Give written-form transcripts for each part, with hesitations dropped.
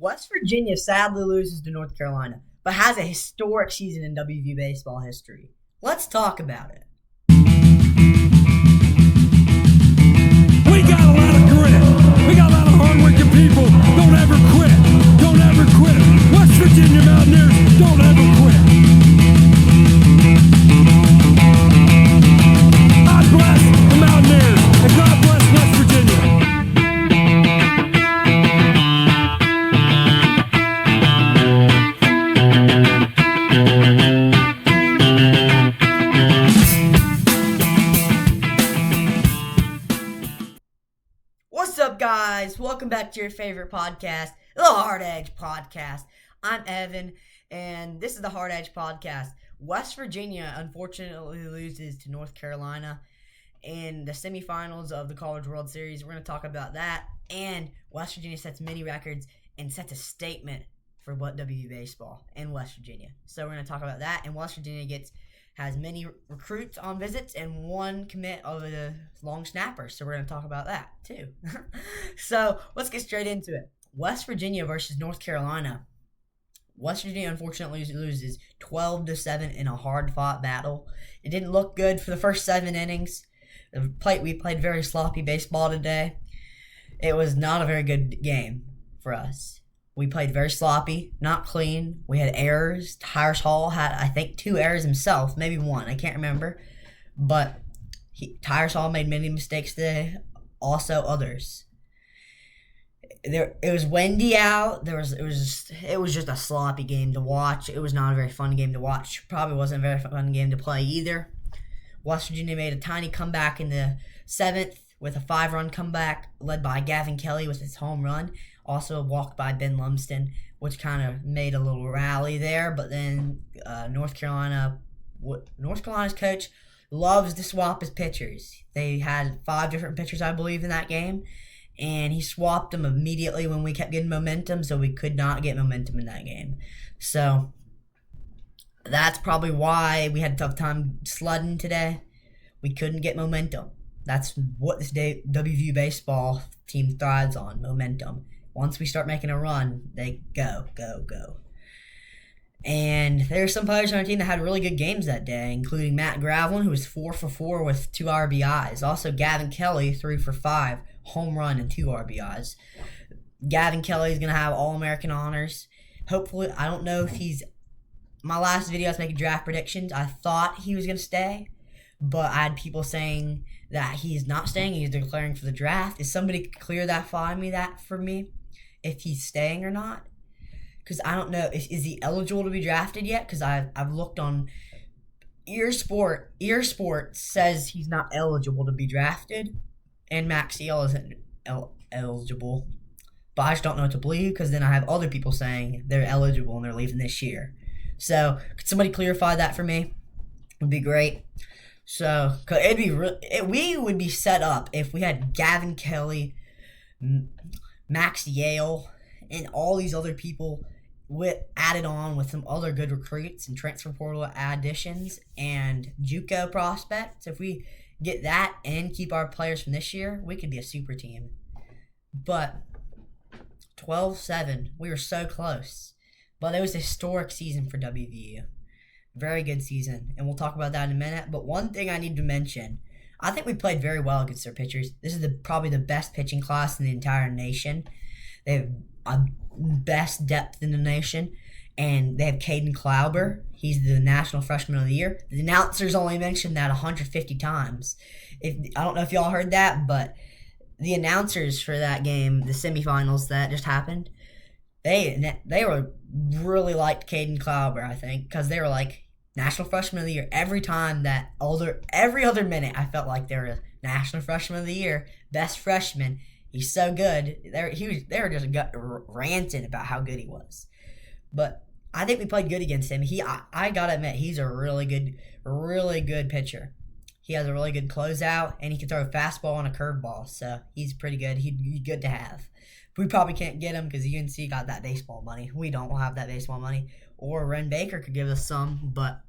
West Virginia sadly loses to North Carolina, but has a historic season in WVU baseball history. Let's talk about it. We got a lot of grit. We got a lot of hard-working people. Don't ever quit. Don't ever quit. West Virginia Mountaineers, don't ever quit. God bless the Mountaineers, and God bless West Virginia. What's up, guys? Welcome back to your favorite podcast, the Hard Edge Podcast. I'm Evan, and this is the Hard Edge Podcast. West Virginia unfortunately loses to North Carolina in the semifinals of the College World Series. We're going to talk about that, and West Virginia sets many records and sets a statement for what WVU baseball in West Virginia. So we're going to talk about that, and West Virginia has many recruits on visits and one commit of the long snapper. So we're going to talk about that too. So let's get straight into it. West Virginia versus North Carolina. West Virginia unfortunately loses 12-7 in a hard-fought battle. It didn't look good for the first 7 innings. We played very sloppy baseball today. It was not a very good game for us. We played very sloppy, not clean. We had errors. Tyrus Hall had, I think, 2 errors himself, maybe 1. I can't remember. But Tyrus Hall made many mistakes today. Also others. It was windy out. It was just a sloppy game to watch. It was not a very fun game to watch. Probably wasn't a very fun game to play either. West Virginia made a tiny comeback in the 7th with a 5-run comeback led by Gavin Kelly with his home run. Also walked by Ben Lumsden, which kind of made a little rally there. But then North Carolina's coach loves to swap his pitchers. They had 5 different pitchers, I believe, in that game. And he swapped them immediately when we kept getting momentum, so we could not get momentum in that game. So that's probably why we had a tough time sledding today. We couldn't get momentum. That's what this WVU baseball team thrives on, momentum. Once we start making a run, they go. And there are some players on our team that had really good games that day, including Matt Gravelin, who was 4 for 4 with 2 RBIs. Also, Gavin Kelly, 3 for 5, home run and 2 RBIs. Gavin Kelly is going to have All-American honors. Hopefully, I don't know if he's... My last video, I was making draft predictions. I thought he was going to stay, but I had people saying that he's not staying. He's declaring for the draft. Is somebody clear that for me? If he's staying or not? Because I don't know. Is he eligible to be drafted yet? Because I've looked on Earsport. Earsport says he's not eligible to be drafted, and Maxiel isn't eligible. But I just don't know what to believe, because then I have other people saying they're eligible and they're leaving this year. So could somebody clarify that for me? Would be great. So we would be set up if we had Gavin Kelly, Max Yale, and all these other people added on with some other good recruits and transfer portal additions and JUCO prospects. If we get that and keep our players from this year, we could be a super team. But 12-7, we were so close. But it was a historic season for WVU. Very good season, and we'll talk about that in a minute. But one thing I need to mention, I think we played very well against their pitchers. This is probably the best pitching class in the entire nation. They have a best depth in the nation, and they have Caden Klauber. He's the National Freshman of the Year. The announcers only mentioned that 150 times. I don't know if y'all heard that, but the announcers for that game, the semifinals that just happened, they were really liked Caden Klauber, I think, because they were like National Freshman of the Year every other minute. I felt like they were National Freshman of the Year, best freshman. He's so good. They were just ranting about how good he was. But I think we played good against him. I gotta admit, he's a really good pitcher. He has a really good closeout, and he can throw a fastball and a curveball. So he's pretty good. He'd be good to have. We probably can't get him because UNC got that baseball money. We don't have that baseball money. Or Ren Baker could give us some, but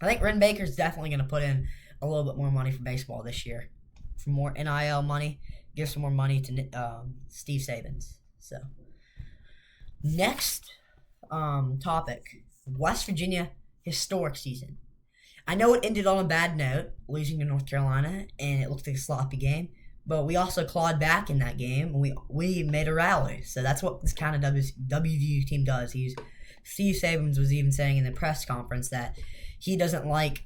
I think Ren Baker's definitely going to put in a little bit more money for baseball this year. For more NIL money, give some more money to Steve Sabins. So Next topic, West Virginia historic season. I know it ended on a bad note, losing to North Carolina, and it looked like a sloppy game. But we also clawed back in that game, and we made a rally. So that's what this kind of WVU team does. Steve Sabins was even saying in the press conference that he doesn't like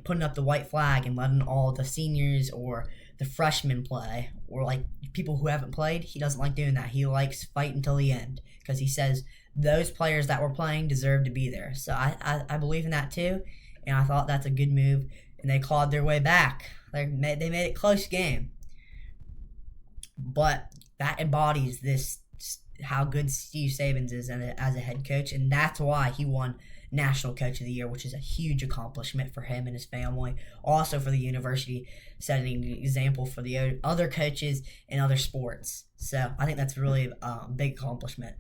putting up the white flag and letting all the seniors or the freshmen play, or like people who haven't played. He doesn't like doing that. He likes fight until the end, because he says those players that were playing deserve to be there. So I believe in that too, and I thought that's a good move. And they clawed their way back. They made it a close game, but that embodies this how good Steve Sabins is as a head coach, and that's why he won National Coach of the Year, which is a huge accomplishment for him and his family. Also for the university, setting an example for the other coaches in other sports. So I think that's really a big accomplishment.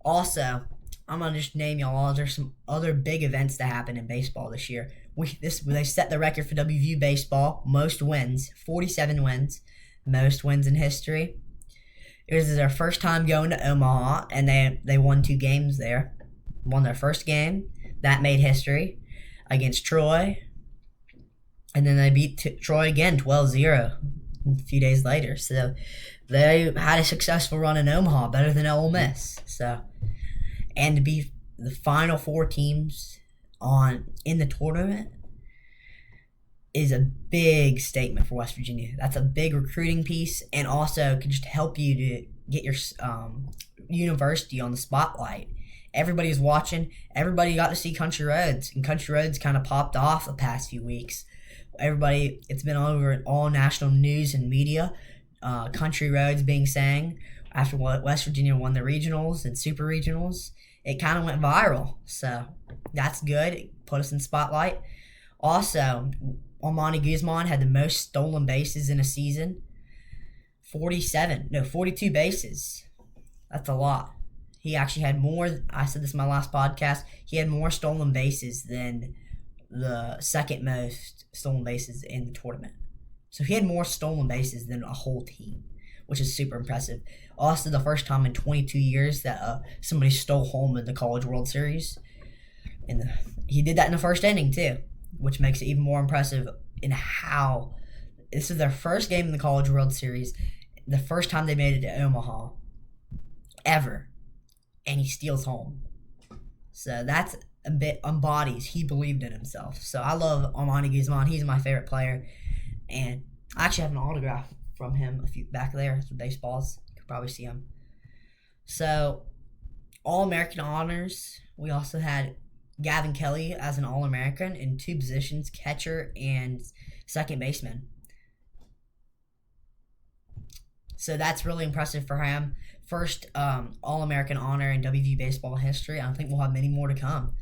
Also, I'm gonna just name y'all all. There's some other big events that happened in baseball this year. They set the record for WVU baseball, most wins, 47 wins, most wins in history. It was their first time going to Omaha, and they won 2 games there. Won their first game. That made history against Troy. And then they beat Troy again 12-0 a few days later. So they had a successful run in Omaha, better than Ole Miss. So, and to be the final 4 teams in the tournament is a big statement for West Virginia. That's a big recruiting piece, and also could just help you to get your university on the spotlight. Everybody was watching. Everybody got to see Country Roads, and Country Roads kind of popped off the past few weeks. It's been all over all national news and media. Country Roads being sang after West Virginia won the regionals and super regionals. It kind of went viral, so that's good. It put us in the spotlight. Also, Armani Guzman had the most stolen bases in a season. 42 bases. That's a lot. He actually had more, I said this in my last podcast, he had more stolen bases than the second most stolen bases in the tournament. So he had more stolen bases than a whole team, which is super impressive. Also, the first time in 22 years that somebody stole home in the College World Series. And he did that in the first inning too, which makes it even more impressive in how this is their first game in the College World Series, the first time they made it to Omaha ever, and he steals home. So that's a bit embodies he believed in himself. So I love Armani Guzman. He's my favorite player, and I actually have an autograph from him back there. Some baseballs. You could probably see him. So All-American honors. We also had Gavin Kelly as an All-American in 2 positions, catcher and second baseman. So that's really impressive for him. First All-American honor in WVU baseball history. I think we'll have many more to come.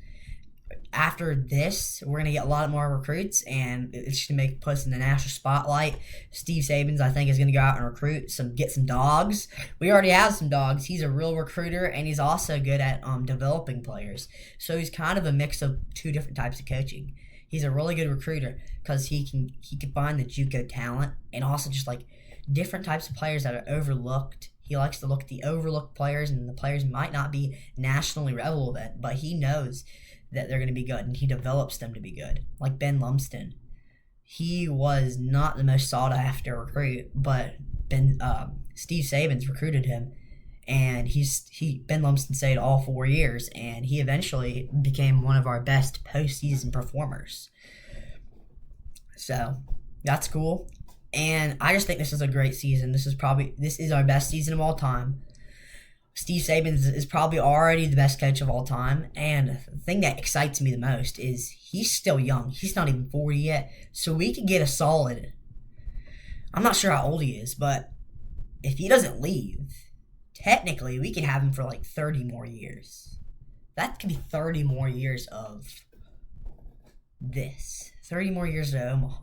After this, we're going to get a lot more recruits, and it's going to put us in the national spotlight. Steve Sabins, I think, is going to go out and get some dogs. We already have some dogs. He's a real recruiter, and he's also good at developing players. So he's kind of a mix of 2 different types of coaching. He's a really good recruiter because he can find the JUCO talent, and also just like different types of players that are overlooked. He likes to look at the overlooked players, and the players might not be nationally relevant, but he knows that they're going to be good, and he develops them to be good. Like Ben Lumsden. He was not the most sought-after recruit, but Steve Sabins recruited him, and Ben Lumsden stayed all 4 years, and he eventually became one of our best postseason performers. So that's cool. And I just think this is a great season. This is our best season of all time. Steve Sabins is probably already the best coach of all time. And the thing that excites me the most is he's still young. He's not even 40 yet. So we could get a solid. I'm not sure how old he is, but if he doesn't leave, technically we could have him for like 30 more years. That could be 30 more years of this. 30 more years of Omaha.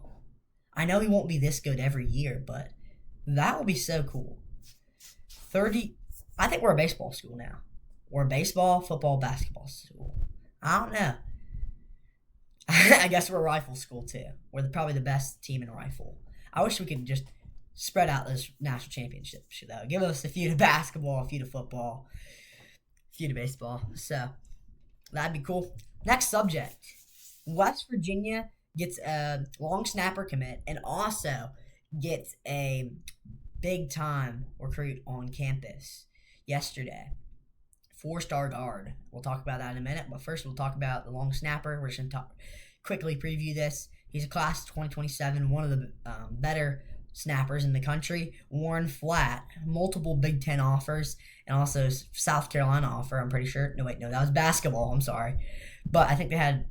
I know he won't be this good every year, but that would be so cool. I think we're a baseball school now. We're a baseball, football, basketball school. I don't know. I guess we're a rifle school too. We're probably the best team in rifle. I wish we could just spread out this national championship though. Give us a few to basketball, a few to football. few to baseball. So that'd be cool. Next subject. West Virginia gets a long snapper commit and also gets a big time recruit on campus yesterday. 4-star guard. We'll talk about that in a minute, but first we'll talk about the long snapper. We're just going to quickly preview this. He's a class of 2027, one of the better snappers in the country. Warren Flat, multiple Big Ten offers, and also South Carolina offer, I'm pretty sure. No, that was basketball, I'm sorry. But I think they had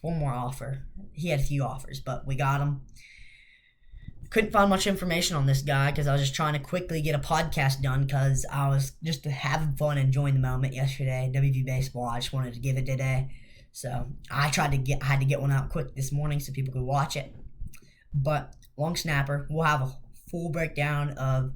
one more offer. He had a few offers, but we got him. Couldn't find much information on this guy because I was just trying to quickly get a podcast done because I was just having fun, enjoying the moment yesterday. WV Baseball, I just wanted to give it today. So I had to get one out quick this morning so people could watch it. But long snapper, we'll have a full breakdown of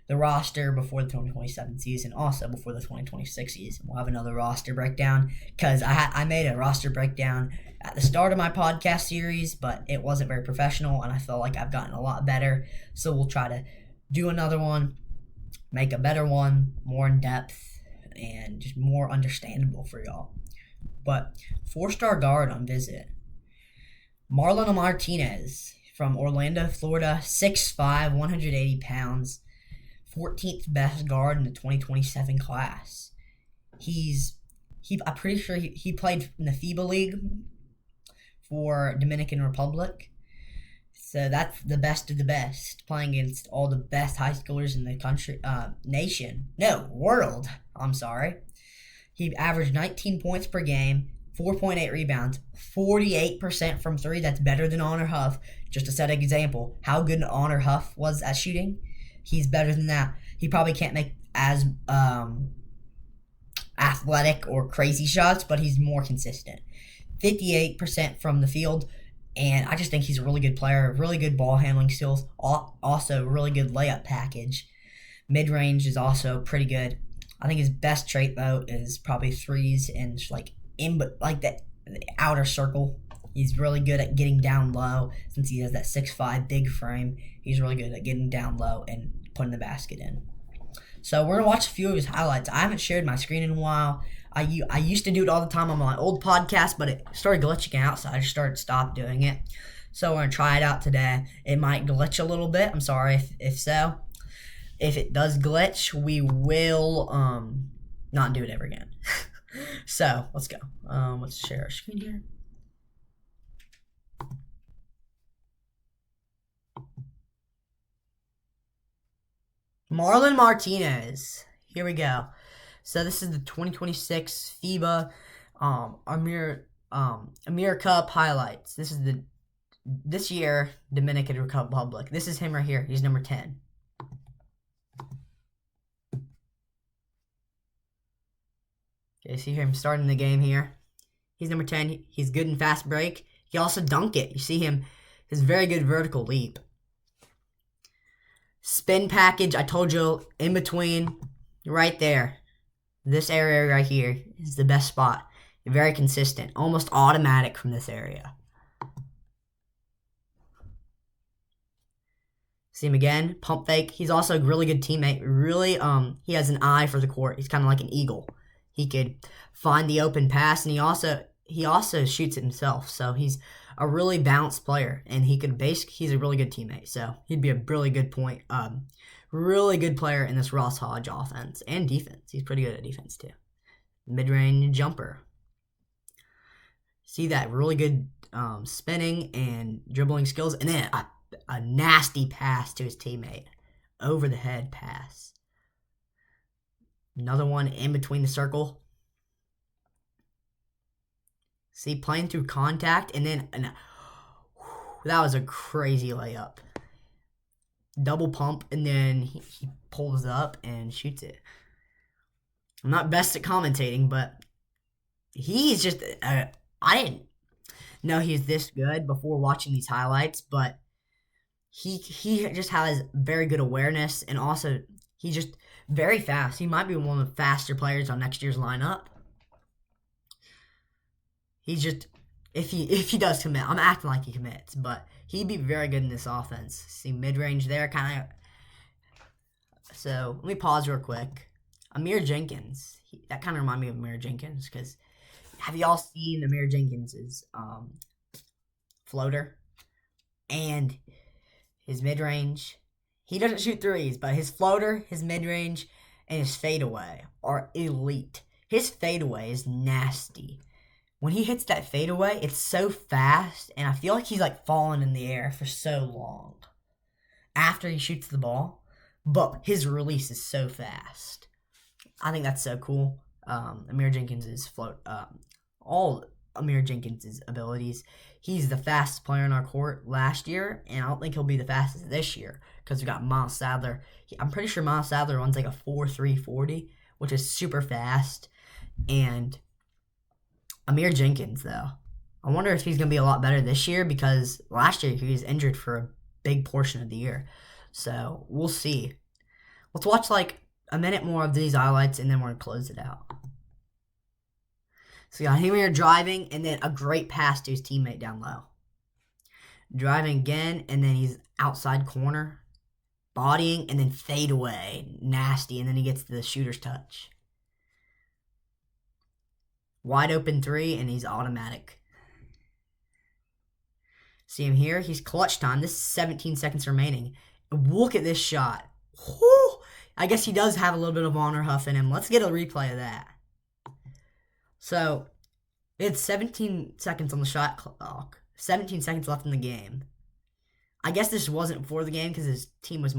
the roster before the 2027 season, also before the 2026 season. We'll have another roster breakdown because I made a roster breakdown at the start of my podcast series, but it wasn't very professional, and I feel like I've gotten a lot better. So we'll try to do another one, make a better one, more in depth, and just more understandable for y'all. But 4-star guard on visit. Marlon Martinez from Orlando, Florida, 6'5", 180 pounds, 14th best guard in the 2027 class. I'm pretty sure he played in the FIBA League for Dominican Republic. So that's the best of the best, playing against all the best high schoolers in the world. I'm sorry. He averaged 19 points per game, 4.8 rebounds, 48% from three. That's better than Honor Huff. Just to set an example, how good Honor Huff was at shooting, he's better than that. He probably can't make as athletic or crazy shots, but he's more consistent. 58% from the field, and I just think he's a really good player, really good ball handling skills, also really good layup package. Mid-range is also pretty good. I think his best trait, though, is probably threes and the outer circle. He's really good at getting down low since he has that 6'5" big frame. He's really good at getting down low and putting the basket in. So we're going to watch a few of his highlights. I haven't shared my screen in a while. I used to do it all the time on my old podcast, but it started glitching out, so I just stopped doing it. So we're going to try it out today. It might glitch a little bit. I'm sorry if so. If it does glitch, we will not do it ever again. So let's go. Let's share our screen here. Marlon Martinez. Here we go. So this is the 2026 FIBA Amir Cup highlights. This is this year Dominican Republic. This is him right here. He's number 10. Okay, see him starting the game here. He's number 10. He's good in fast break. He also dunk it. You see him, his very good vertical leap. Spin package, I told you, in between, right there. This area right here is the best spot. Very consistent, almost automatic from this area. See him again, pump fake. He's also a really good teammate. Really, he has an eye for the court. He's kind of like an eagle. He could find the open pass, and he also shoots it himself. So he's a really balanced player, and he's a really good teammate. So he'd be a really good really good player in this Ross Hodge offense and defense. He's pretty good at defense too. Mid-range jumper. See that really good spinning and dribbling skills, and then a nasty pass to his teammate, over the head pass. Another one in between the circle. See, playing through contact, and then that was a crazy layup. Double pump, and then he pulls up and shoots it. I'm not best at commentating, but he's just I didn't know he's this good before watching these highlights, but he just has very good awareness, and also he's just very fast. He might be one of the faster players on next year's lineup. He's just, if he does commit, I'm acting like he commits, but he'd be very good in this offense. See mid-range there, kind of. So let me pause real quick. Amir Jenkins. That kind of reminded me of Amir Jenkins because have y'all seen Amir Jenkins's floater and his mid range? He doesn't shoot threes, but his floater, his mid range, and his fadeaway are elite. His fadeaway is nasty. When he hits that fadeaway, it's so fast, and I feel like he's like falling in the air for so long after he shoots the ball, but his release is so fast. I think that's so cool. Amir Jenkins' all Amir Jenkins' abilities. He's the fastest player on our court last year, and I don't think he'll be the fastest this year because we got Miles Sadler. I'm pretty sure Miles Sadler runs like a 4.340, which is super fast. And Amir Jenkins, though, I wonder if he's going to be a lot better this year because last year he was injured for a big portion of the year. So we'll see. Let's watch like a minute more of these highlights and then we're going to close it out. So yeah, here we are driving and then a great pass to his teammate down low. Driving again and then he's outside corner. Bodying and then fade away. Nasty. And then he gets to the shooter's touch. Wide open three and he's automatic. See him here? He's clutch time. This is 17 seconds remaining. Look at this shot. Whew. I guess he does have a little bit of honor huff in him. Let's get a replay of that. So, it's 17 seconds on the shot clock. 17 seconds left in the game. I guess this wasn't before the game because his team was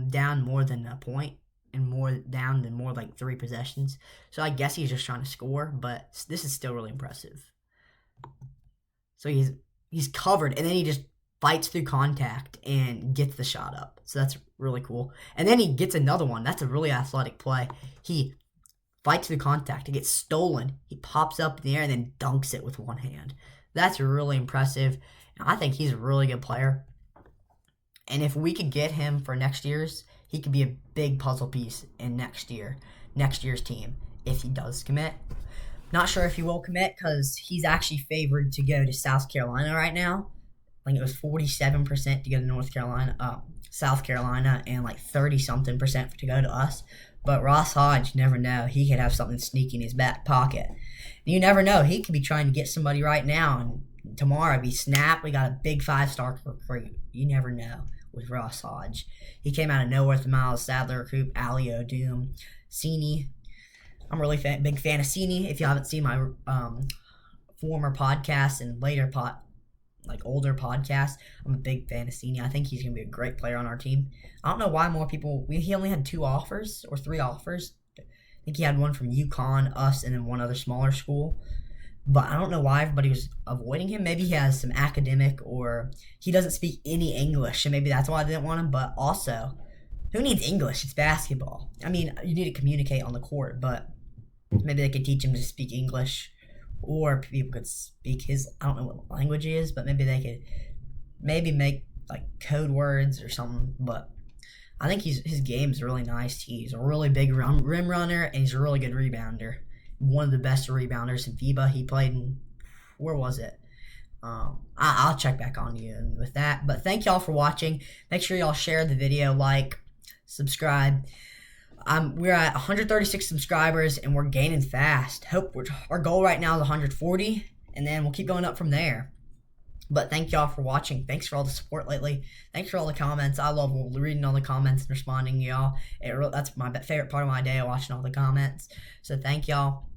down more than a point and more down than more like 3 possessions. So I guess he's just trying to score, but this is still really impressive. So he's covered and then he just fights through contact and gets the shot up. So that's really cool. And then he gets another one. That's a really athletic play. He fights through contact. It gets stolen. He pops up in the air and then dunks it with one hand. That's really impressive. And I think he's a really good player. And if we could get him for next year's, he could be a big puzzle piece in next year's team if he does commit. Not sure if he will commit because he's actually favored to go to South Carolina right now. I think it was 47% to go to South Carolina, and like 30-something% to go to us. But Ross Hodge, you never know. He could have something sneaky in his back pocket. You never know. He could be trying to get somebody right now, and tomorrow be snap. We got a big 5-star recruit. You never know with Ross Hodge. He came out of nowhere with the Miles Sadler recruit, Ali Odom, Cini. I'm a really big fan of Cini. If you haven't seen my former podcasts and later older podcasts, I'm a big fan of Cini. I think he's going to be a great player on our team. I don't know why more people... He only had 2 offers or 3 offers. I think he had one from UConn, us, and then one other smaller school. But I don't know why everybody was avoiding him. Maybe he has some academic or he doesn't speak any English, and maybe that's why I didn't want him. But also, who needs English? It's basketball. I mean, you need to communicate on the court, but maybe they could teach him to speak English, or people could speak his... I don't know what language he is, but maybe they could make like code words or something. But I think his game's really nice. He's a really big rim runner, and he's a really good rebounder. One of the best rebounders in FIBA. He played in... Where was it? I'll check back on you with that. But thank y'all for watching. Make sure y'all share the video, like, subscribe. We're at 136 subscribers, and we're gaining fast. Our goal right now is 140, and then we'll keep going up from there. But thank y'all for watching. Thanks for all the support lately. Thanks for all the comments. I love reading all the comments and responding to y'all. That's my favorite part of my day, watching all the comments. So thank y'all.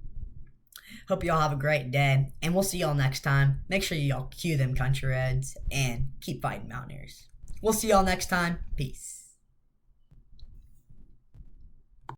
Hope y'all have a great day, and we'll see y'all next time. Make sure y'all cue them Country Reds, and keep fighting Mountaineers. We'll see y'all next time. Peace.